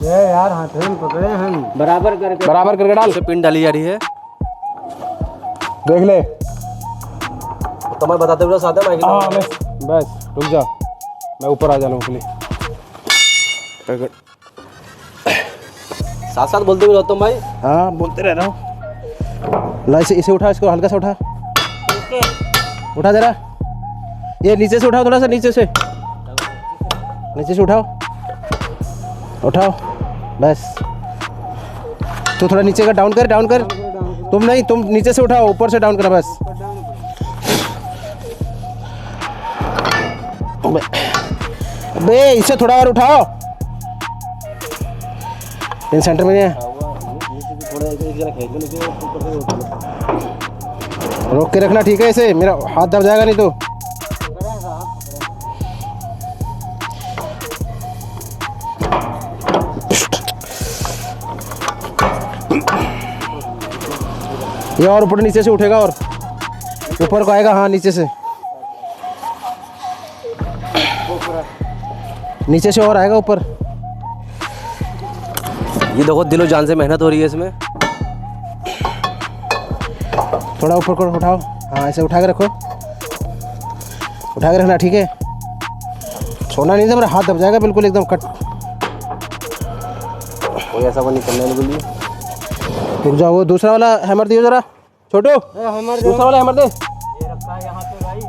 ये यार हाथ में पकड़े हम बराबर करके डाल। उसे पिन डाली जा रही है। देख ले। तो मैं बताते हुए साथ है हाँ बस रुक जा, मैं ऊपर आ जा लूँ के लिए। साथ साथ बोलते हुए रहता हूँ भाई। हाँ बोलते रह रहा हूँ। ला इसे उठा, इसको हल्का सा उठा, उठा जरा। ये नीचे से उठाओ, थोड़ा सा नीचे से उठाओ, उठाओ बस। तो थोड़ा नीचे का डाउन कर। तुम नहीं, तुम नीचे से उठाओ, ऊपर से डाउन करा बस। बे इसे थोड़ा और उठाओ। इन सेंटर में नहीं है। रोक के रखना, ठीक है? इसे मेरा हाथ दब जाएगा नहीं तो। ये और ऊपर नीचे से उठेगा और ऊपर को आएगा। हाँ नीचे से और आएगा ऊपर। ये देखो दिलो जान से मेहनत हो रही है इसमें। थोड़ा ऊपर को उठाओ। हाँ ऐसे उठा के रखो, उठा के रखना, ठीक है? छोड़ना नहीं था, मेरा हाथ दब जाएगा बिल्कुल एकदम कट। कोई ऐसा वो नहीं करना है बिल्कुल। रुक जाओ, वो दूसरा वाला हैमर दियो जरा छोटू। दूसरा वाला हैमर दे। ये रखा है यहाँ पे भाई।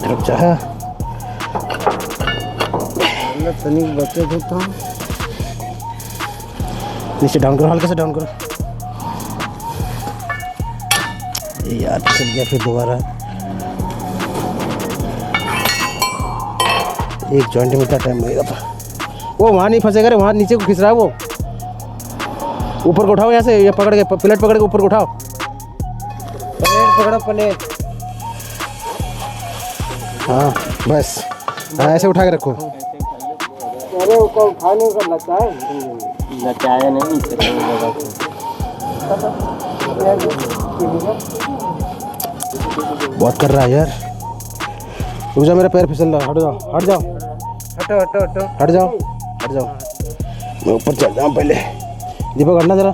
रुक जा। तनिक बच्चे देता हूँ। नीचे डाउन करो, हल्का से डाउन करो। यार चल गया फिर दोबारा। एक जॉइंट में इतना टाइम लगेगा था। वो वहाँ नहीं फंसेगा रे, वहाँ नीचे को खिंच रहा है वो। ऊपर को उठाओ यहाँ से, ये पकड़ के, प्लेट पकड़ के ऊपर को उठाओ। प्लेट पकड़ो, प्लेट। हाँ बस, हाँ ऐसे उठा के रखो। अरे उसको उठाने का लचाया नहीं। बहुत कर रहा है यार। रुक जा, मेरा पैर फिसल रहा है। हट जाओ, हट जाओ, हटो। हट जाओ, हट जाओ। मैं ऊपर चल जाऊँ पहले। दीपक हटना जरा।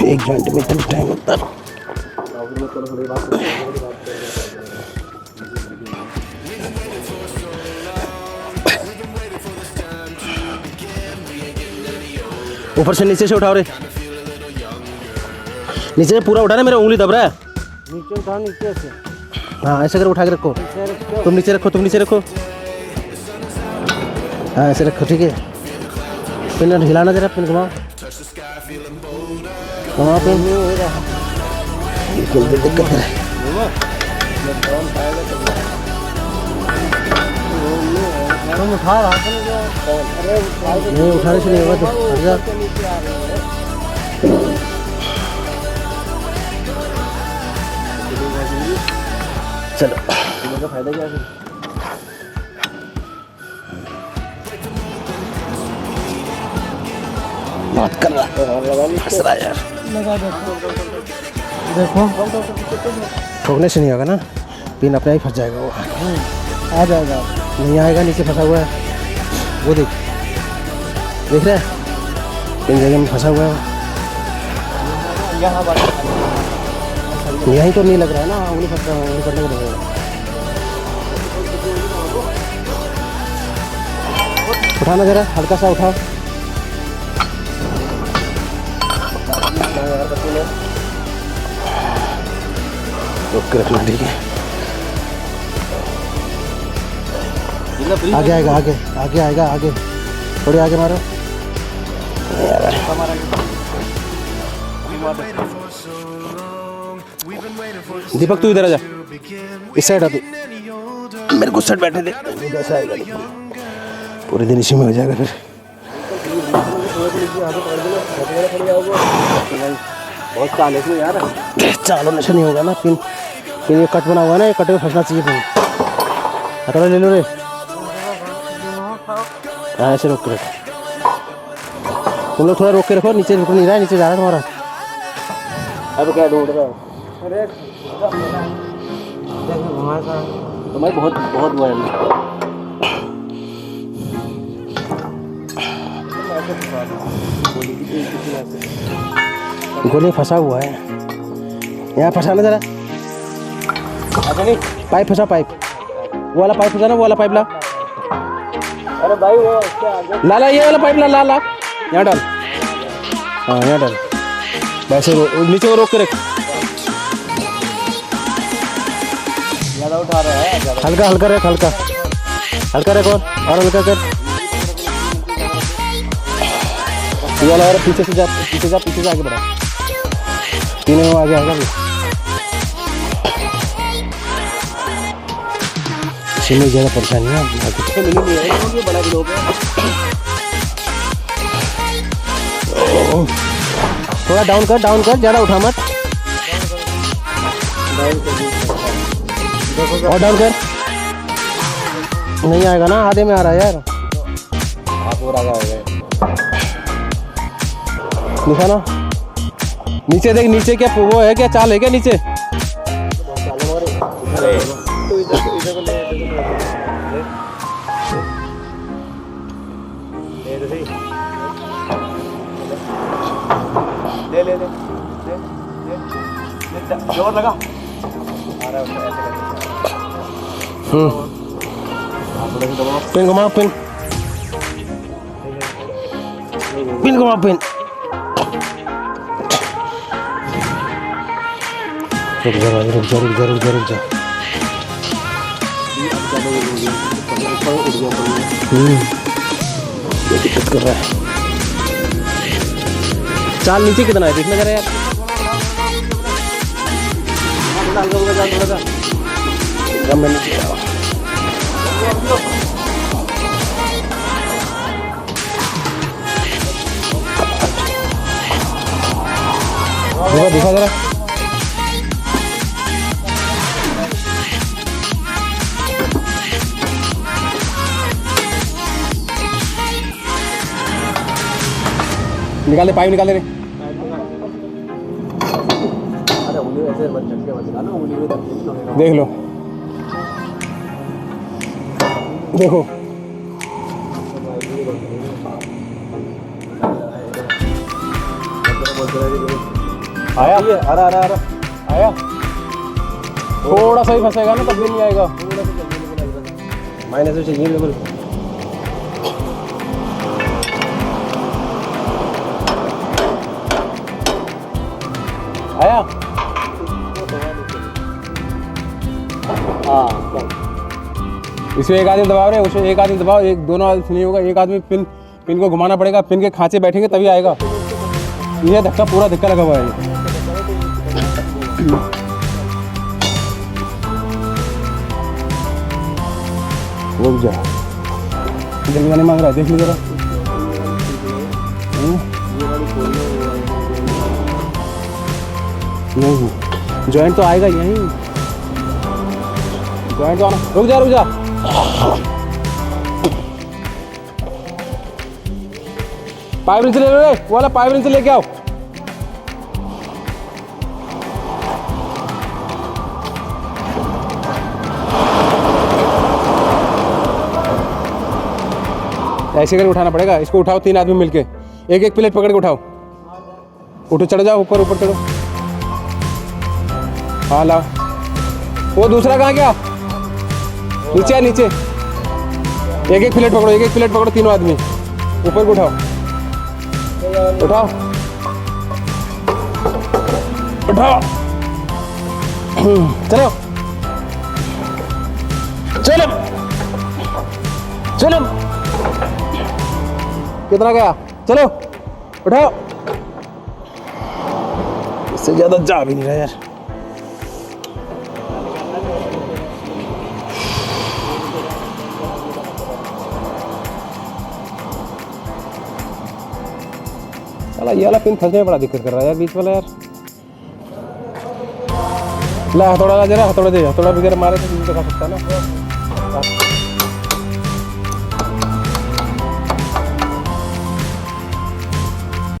एक जॉइंट में इतना टाइम लगता है। ऊपर से नीचे से उठाओ रे। नीचे से पूरा उठा ना, मेरा उंगली दब रहा है। नीचे उठाओ, नीचे से। हाँ ऐसे कर उठा के रखो। तुम नीचे रखो। हाँ ऐसे रखो, ठीक है? पिन हिलाना जरा, पिन घुमाओ पिन। बिल्कुल भी दिक्कत है। तुम उठा रहा था नहीं, उठाने से नहीं होगा तो हट जा। चलो का फायदा क्या है? बहुत कर रहा हंस रहा यार। देखो, ठोकने से नहीं होगा ना, पिन अपने ही फंस जाएगा। वो आ जाएगा। नहीं आएगा, नीचे फंसा हुआ है वो। देख रहे हैं, पिन जगह में फंसा हुआ है। यहीं तो नहीं लग रहा है ना, उंगली फंस रहा है, उंगली करने को लगेगा। उठाना जरा, हल्का सा उठाओ। रोक के रखना, ठीक है? आगे आएगा, आगे आएगा, आगे थोड़ी आगे मारो। दीपक तू इधर आ जा, इस साइड आ तू। मेरे को साइड बैठे दे, कैसा आएगा पूरे दिन इसी में हो जाएगा फिर। बहुत चाल है इसमें यार। चालों नशा नहीं होगा ना। पिन ये कट बना हुआ है ना, ये कट में फंसना चाहिए। पिन हथौड़ा ले लो रे। हाँ ऐसे रोक के रखो। तुम लोग थोड़ा रोक के रखो, नीचे रुक नहीं रहा है, नीचे जा रहा है तुम्हारा। अब क्या ढूंढ रहा है? अरे देखो घुमा सा। तो मैं बहुत बहुत हुआ है गोली फंसा हुआ है यहाँ, फंसाना जरा। अच्छा नहीं, पाइप फंसा, पाइप वो वाला पाइप फंसा ना, वो वाला पाइप ला। अरे भाई वो उसके आगे ला ये वाला पाइप ला ला ला, यहाँ डाल। हाँ यहाँ डाल, वैसे नीचे वो रोक के रख। ज़्यादा उठा रहा है, ज़्यादा हल्का हल्का रख, हल्का हल्का रख, और हल्का कर। ये वाला और पीछे से जा, पीछे जा, पीछे से आगे बढ़ा। तीनों में आगे आएगा भी। इसमें ज़्यादा परेशानी है, तो मिली नहीं है क्योंकि बड़ा भी लोग है। थोड़ा डाउन कर, ज़्यादा उठा मत। और डाउन कर, नहीं आएगा ना, आधे में आ रहा है यार। आप और आगे हो गए। दिखाना नीचे देख, नीचे क्या वो है, क्या चाल है क्या नीचे? ले ले ले जोर लगा आ रहा है ऐसे पिन घुमाओ, पिन घुमाओ, पिन। रुक जा। ये दिक्कत कर रहा है। चाल नीचे कितना है देखना जरा यार। गम में नीचे आओ। दिखा जरा। निकाल दे, पाइप निकाल दे रे। अरे उंगली ऐसे मत झटके मत निकालो, उंगली में तकलीफ होगा। देख लो, देखो आया, अरे आया। थोड़ा सा ही फंसेगा ना, तब भी नहीं आएगा। माइनस में चाहिए लेवल। आया। हाँ इसमें एक आदमी दबाव रहे, उसमें एक आदमी दबाव, एक दोनों आदमी नहीं होगा, एक आदमी पिन को घुमाना पड़ेगा। पिन के खांचे बैठेंगे तभी आएगा। ये धक्का, पूरा धक्का लगा हुआ है। रुक जा, जल्दी नहीं मांग रहा है, देख लो जरा। नहीं जॉइंट तो आएगा यहीं, जॉइंट तो आना। रुक जा पाइप रिंच ले लो रे, वो वाला पाइप रिंच लेके आओ। ऐसे करके उठाना पड़ेगा इसको। उठाओ, 3 आदमी मिलके एक प्लेट पकड़ के उठाओ। उठो, चढ़ जाओ, ऊपर चढ़ो। हाँ लाओ। वो दूसरा कहाँ गया? नीचे। एक प्लेट पकड़ो, तीनों आदमी ऊपर को उठाओ। चलो कितना गया? चलो उठाओ। इससे ज्यादा जा भी नहीं रहा यार। साला ये वाला पिन फंसने में बड़ा दिक्कत कर रहा है यार, बीच वाला यार। ला हथौड़ा ला जरा, हथौड़ा दे, हथौड़ा वगैरह मारे तो दिखा सकता है ना।